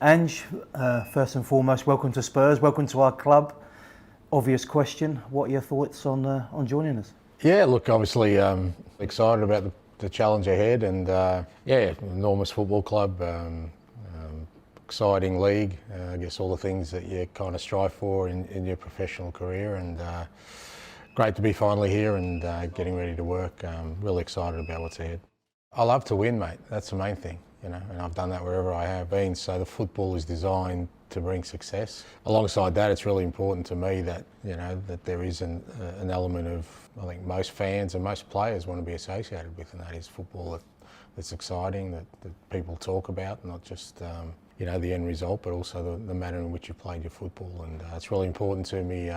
Ange, first and foremost, welcome to Spurs, welcome to our club. Obvious question, what are your thoughts on joining us? Yeah, look, obviously excited about the challenge ahead, and yeah, enormous football club, exciting league, I guess all the things that you kind of strive for in your professional career, and great to be finally here and getting ready to work. Really excited about what's ahead. I love to win, mate, that's the main thing, you know, and I've done that wherever I have been, so the football is designed to bring success. Alongside that, it's really important to me that, you know, that there is an element of, I think most fans and most players want to be associated with, and that is football that's exciting, that people talk about, not just, you know, the end result, but also the manner in which you played your football. And it's really important to me,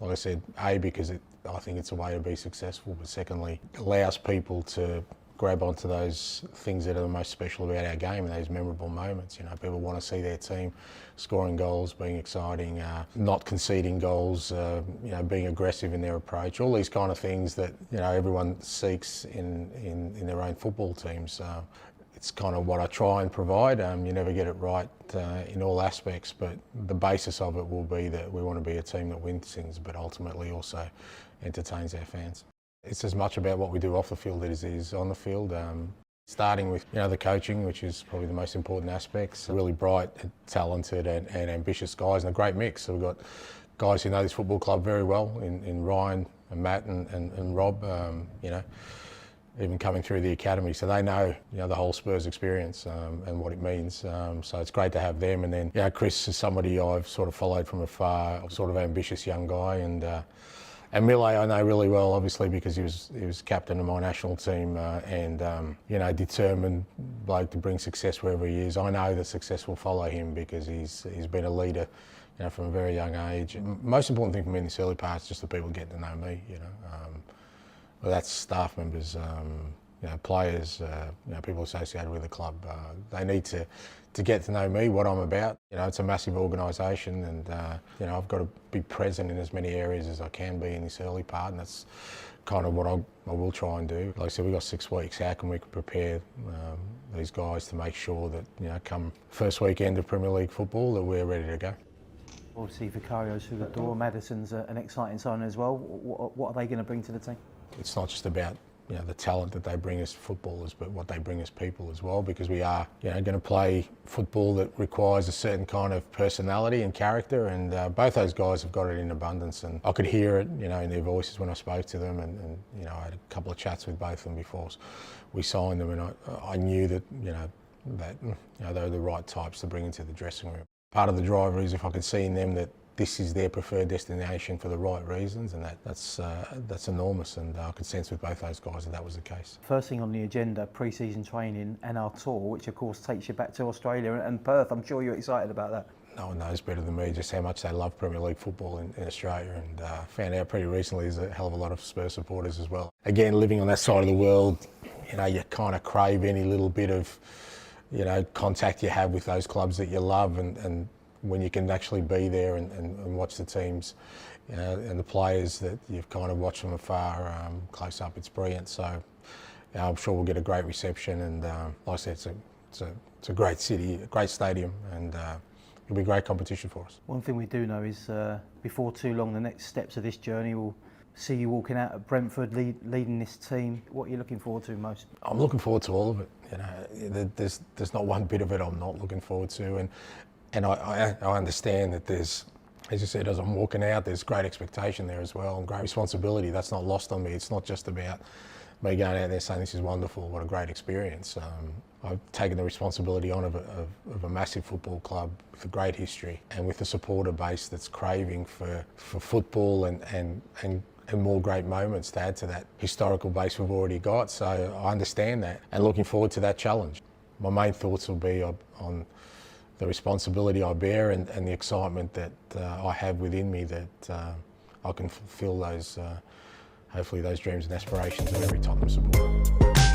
like I said, A, because I think it's a way to be successful, but secondly, it allows people to grab onto those things that are the most special about our game, and those memorable moments. You know, people want to see their team scoring goals, being exciting, not conceding goals, you know, being aggressive in their approach. All these kind of things that, you know, everyone seeks in their own football teams. It's kind of what I try and provide. You never get it right in all aspects, but the basis of it will be that we want to be a team that wins things, but ultimately also entertains our fans. It's as much about what we do off the field as it is on the field. Starting with, you know, the coaching, which is probably the most important aspects. Really bright, talented and ambitious guys, and a great mix. So we've got guys who know this football club very well in Ryan and Matt and Rob, you know, even coming through the academy. So they know, you know, the whole Spurs experience and what it means. So it's great to have them. And then, you know, Chris is somebody I've sort of followed from afar, sort of ambitious young guy. And Mille I know really well, obviously, because he was captain of my national team and, you know, determined bloke to bring success wherever he is. I know that success will follow him because he's been a leader, you know, from a very young age. Most important thing for me in this early part is just the people getting to know me, you know. Well, that's staff members, you know, players, you know, people associated with the club. They need to get to know me, what I'm about. You know, it's a massive organisation, and you know, I've got to be present in as many areas as I can be in this early part, and that's kind of what I will try and do. Like I said, we've got 6 weeks. How can we prepare these guys to make sure that, you know, come first weekend of Premier League football, that we're ready to go? Obviously, Vicario's through the door. Madison's an exciting sign as well. What are they going to bring to the team? It's not just about, you know, the talent that they bring as footballers, but what they bring as people as well, because we are, you know, going to play football that requires a certain kind of personality and character, and both those guys have got it in abundance, and I could hear it, you know, in their voices when I spoke to them, and you know, I had a couple of chats with both of them before we signed them, and I knew that, you know, they were the right types to bring into the dressing room. Part of the driver is if I could see in them that this is their preferred destination for the right reasons, and that's enormous, and I could sense with both those guys that was the case. First thing on the agenda, pre-season training and our tour, which of course takes you back to Australia and Perth. I'm sure you're excited about that. No one knows better than me just how much they love Premier League football in Australia, and found out pretty recently there's a hell of a lot of Spurs supporters as well. Again, living on that side of the world, you know, you kind of crave any little bit of, you know, contact you have with those clubs that you love, and when you can actually be there and watch the teams, you know, and the players that you've kind of watched from afar, close up, it's brilliant. So, you know, I'm sure we'll get a great reception, and like I said, it's a great city, a great stadium, and it'll be great competition for us. One thing we do know is before too long, the next steps of this journey will see you walking out at Brentford, leading this team. What are you looking forward to most? I'm looking forward to all of it. You know, there's not one bit of it I'm not looking forward to, and I understand that there's, as you said, as I'm walking out, there's great expectation there as well, and great responsibility. That's not lost on me. It's not just about me going out there saying this is wonderful, what a great experience. I've taken the responsibility on of a massive football club with a great history, and with a supporter base that's craving for football and more great moments to add to that historical base we've already got. So I understand that, and looking forward to that challenge. My main thoughts will be on the responsibility I bear and the excitement that I have within me, that I can fulfil those, hopefully those dreams and aspirations of every Tottenham supporter.